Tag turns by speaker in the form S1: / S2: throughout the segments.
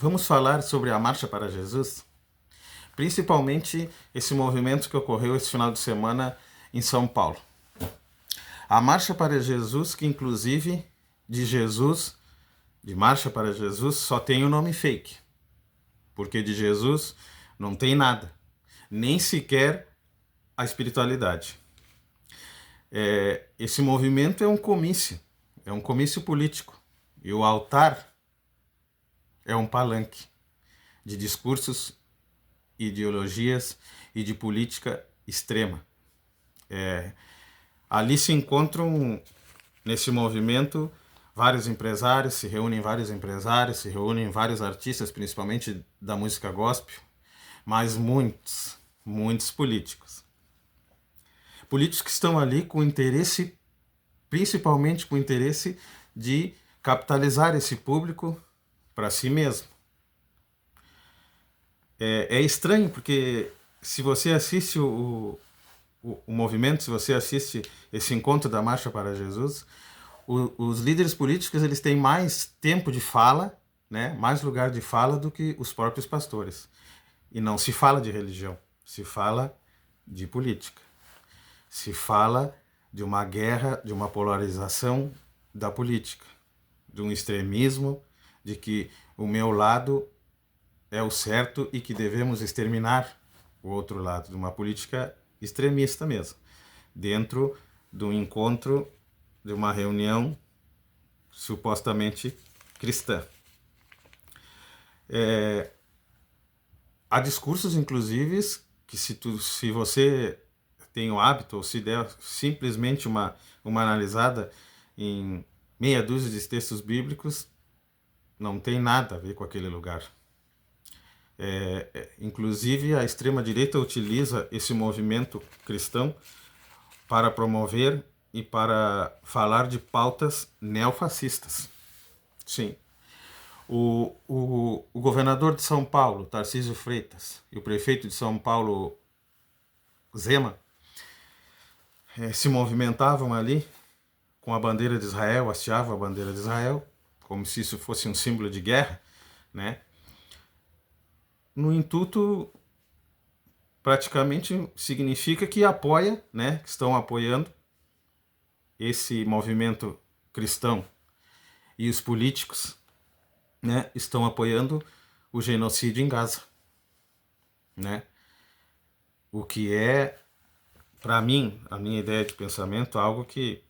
S1: Vamos falar sobre a Marcha para Jesus, principalmente esse movimento que ocorreu esse final de semana em São Paulo. A Marcha para Jesus, que inclusive de Jesus, de Marcha para Jesus, só tem o nome fake, porque de Jesus não tem nada, nem sequer a espiritualidade. Esse movimento é um comício político, e o altar é um palanque de discursos, ideologias e de política extrema. Ali se encontram, nesse movimento, vários empresários, se reúnem vários artistas, principalmente da música gospel, mas muitos políticos. Políticos que estão ali com interesse, principalmente com interesse de capitalizar esse público para si mesmo. É estranho porque se você assiste o movimento, se você assiste esse encontro da Marcha para Jesus, os líderes políticos eles têm mais tempo de fala, né, mais lugar de fala do que os próprios pastores. E não se fala de religião, se fala de política. Se fala de uma guerra, de uma polarização da política, de um extremismo, de que o meu lado é o certo e que devemos exterminar o outro lado, de uma política extremista mesmo, dentro do encontro de uma reunião supostamente cristã. Há discursos, inclusive, que se você tem o hábito, ou se der simplesmente uma analisada em meia dúzia de textos bíblicos, não tem nada a ver com aquele lugar. Inclusive, a extrema-direita utiliza esse movimento cristão para promover e para falar de pautas neofascistas. Sim. O governador de São Paulo, Tarcísio Freitas, e o prefeito de São Paulo, Zema, se movimentavam ali com a bandeira de Israel, hasteavam a bandeira de Israel, como se isso fosse um símbolo de guerra, né? No intuito, praticamente significa que apoia, né, que estão apoiando esse movimento cristão, e os políticos, né, estão apoiando o genocídio em Gaza, né? O que é, para mim, a minha ideia de pensamento, algo que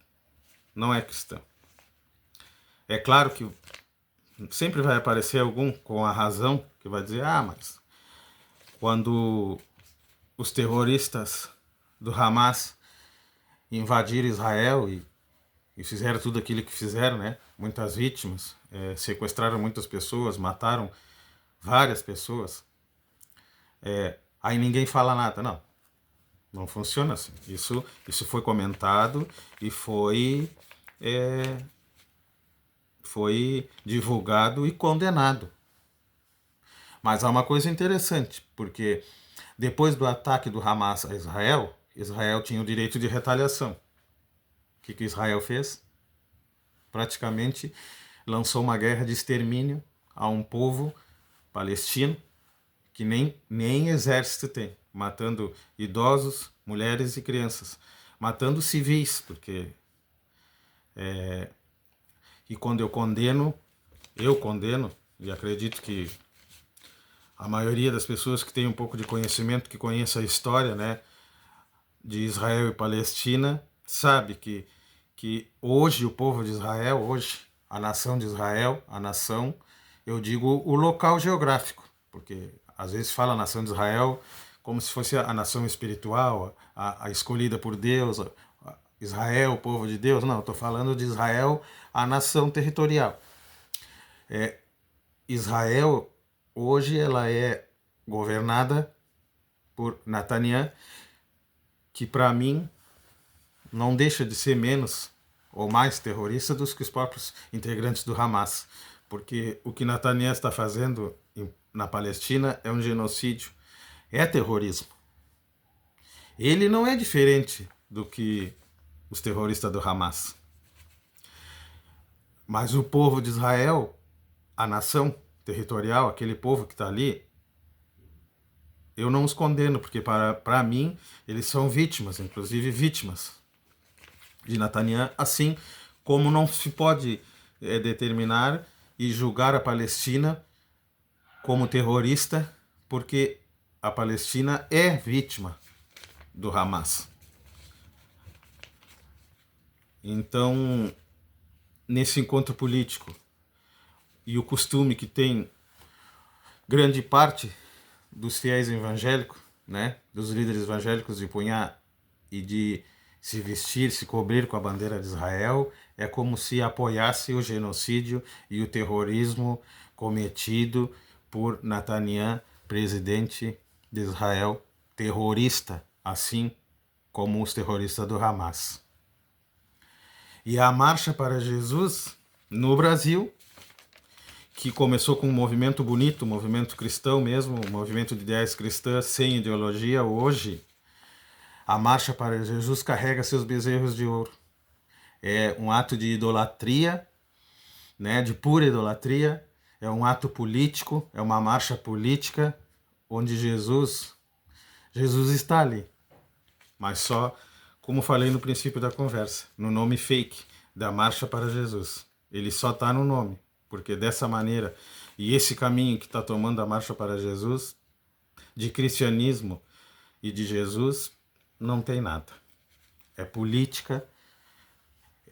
S1: não é cristão. É claro que sempre vai aparecer algum com a razão que vai dizer: mas quando os terroristas do Hamas invadiram Israel e fizeram tudo aquilo que fizeram, né? Muitas vítimas, sequestraram muitas pessoas, mataram várias pessoas. Aí ninguém fala nada. Não funciona assim. Isso foi comentado e foi divulgado e condenado. Mas há uma coisa interessante, porque depois do ataque do Hamas a Israel, Israel tinha o direito de retaliação. O que Israel fez? Praticamente lançou uma guerra de extermínio a um povo palestino que nem exército tem, matando idosos, mulheres e crianças, matando civis, porque e quando eu condeno, e acredito que a maioria das pessoas que tem um pouco de conhecimento, que conhece a história, né, de Israel e Palestina, sabe que hoje o povo de Israel, hoje a nação de Israel, eu digo o local geográfico, porque às vezes fala a nação de Israel como se fosse a nação espiritual, a escolhida por Deus, Israel, o povo de Deus. Não, eu estou falando de Israel, a nação territorial. Israel, hoje, ela é governada por Netanyahu, que para mim não deixa de ser menos ou mais terrorista dos que os próprios integrantes do Hamas. Porque o que Netanyahu está fazendo na Palestina é um genocídio, é terrorismo. Ele não é diferente do que os terroristas do Hamas. Mas o povo de Israel, a nação, territorial, aquele povo que está ali, eu não os condeno, porque para mim eles são vítimas, inclusive vítimas de Netanyahu, assim como não se pode determinar e julgar a Palestina como terrorista, porque a Palestina é vítima do Hamas. Então, nesse encontro político e o costume que tem grande parte dos fiéis evangélicos, né, dos líderes evangélicos de punhar e de se vestir, se cobrir com a bandeira de Israel, é como se apoiasse o genocídio e o terrorismo cometido por Netanyahu, presidente de Israel, terrorista, assim como os terroristas do Hamas. E a Marcha para Jesus, no Brasil, que começou com um movimento bonito, um movimento cristão mesmo, um movimento de ideias cristãs, sem ideologia, hoje, a Marcha para Jesus carrega seus bezerros de ouro. É um ato de idolatria, né, de pura idolatria, é um ato político, é uma marcha política, onde Jesus está ali, mas só, como falei no princípio da conversa, no nome fake da Marcha para Jesus. Ele só está no nome, porque dessa maneira, e esse caminho que está tomando a Marcha para Jesus, de cristianismo e de Jesus, não tem nada. É política,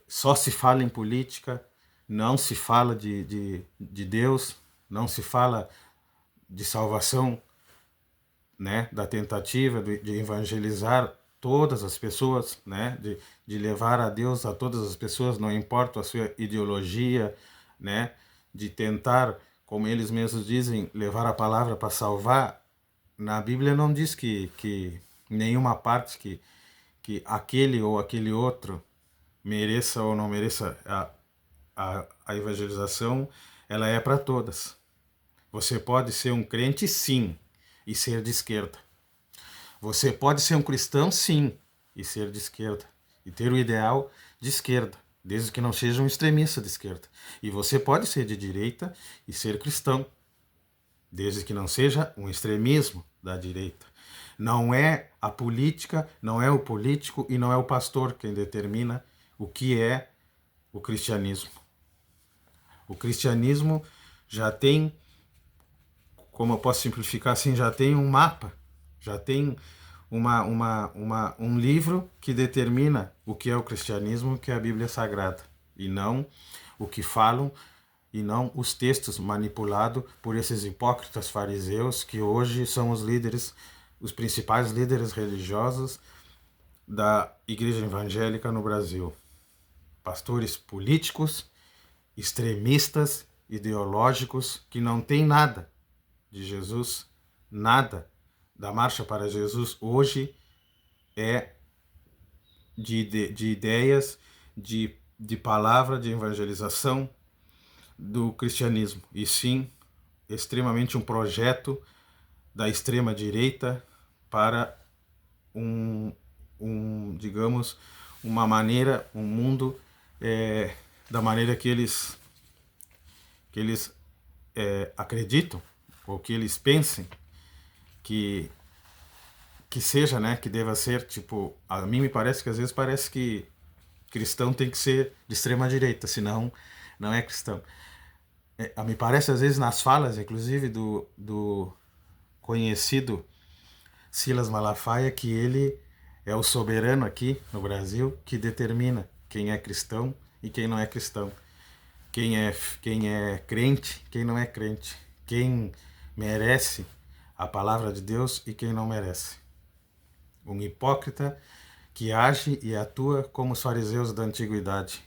S1: só se fala em política, não se fala de Deus, não se fala de salvação, né, da tentativa de evangelizar todas as pessoas, né, de levar a Deus a todas as pessoas, não importa a sua ideologia, né, de tentar, como eles mesmos dizem, levar a palavra para salvar. Na Bíblia não diz que nenhuma parte que aquele ou aquele outro mereça ou não mereça a evangelização, ela é para todas. Você pode ser um crente, sim, e ser de esquerda. Você pode ser um cristão, sim, e ser de esquerda. E ter o ideal de esquerda, desde que não seja um extremista de esquerda. E você pode ser de direita e ser cristão, desde que não seja um extremismo da direita. Não é a política, não é o político e não é o pastor quem determina o que é o cristianismo. O cristianismo já tem, como eu posso simplificar assim, já tem um mapa, já tem um livro que determina o que é o cristianismo, que é a Bíblia Sagrada, e não o que falam, e não os textos manipulados por esses hipócritas fariseus que hoje são os líderes, os principais líderes religiosos da Igreja Evangélica no Brasil. Pastores políticos, extremistas, ideológicos, que não têm nada de Jesus, nada da Marcha para Jesus hoje é de ideias, de palavra, de evangelização do cristianismo, e sim extremamente um projeto da extrema direita para digamos, uma maneira, um mundo da maneira que eles acreditam, ou que eles pensem que seja, né, que deva ser, tipo, a mim me parece que às vezes parece que cristão tem que ser de extrema direita, senão não é cristão. Me parece às vezes nas falas, inclusive, do conhecido Silas Malafaia, que ele é o soberano aqui no Brasil que determina quem é cristão e quem não é cristão, quem é crente, quem não é crente, quem merece a palavra de Deus e quem não merece. Um hipócrita que age e atua como os fariseus da antiguidade,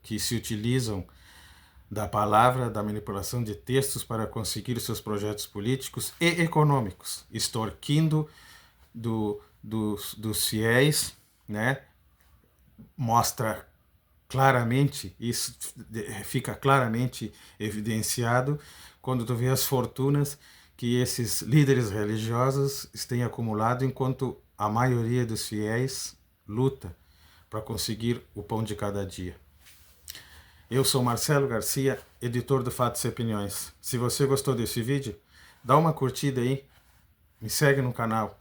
S1: que se utilizam da palavra, da manipulação de textos para conseguir os seus projetos políticos e econômicos, extorquindo dos fiéis, né? Mostra claramente, isso fica claramente evidenciado quando tu vê as fortunas que esses líderes religiosos têm acumulado, enquanto a maioria dos fiéis luta para conseguir o pão de cada dia. Eu sou Marcelo Garcia, editor do Fatos e Opiniões. Se você gostou desse vídeo, dá uma curtida aí, me segue no canal.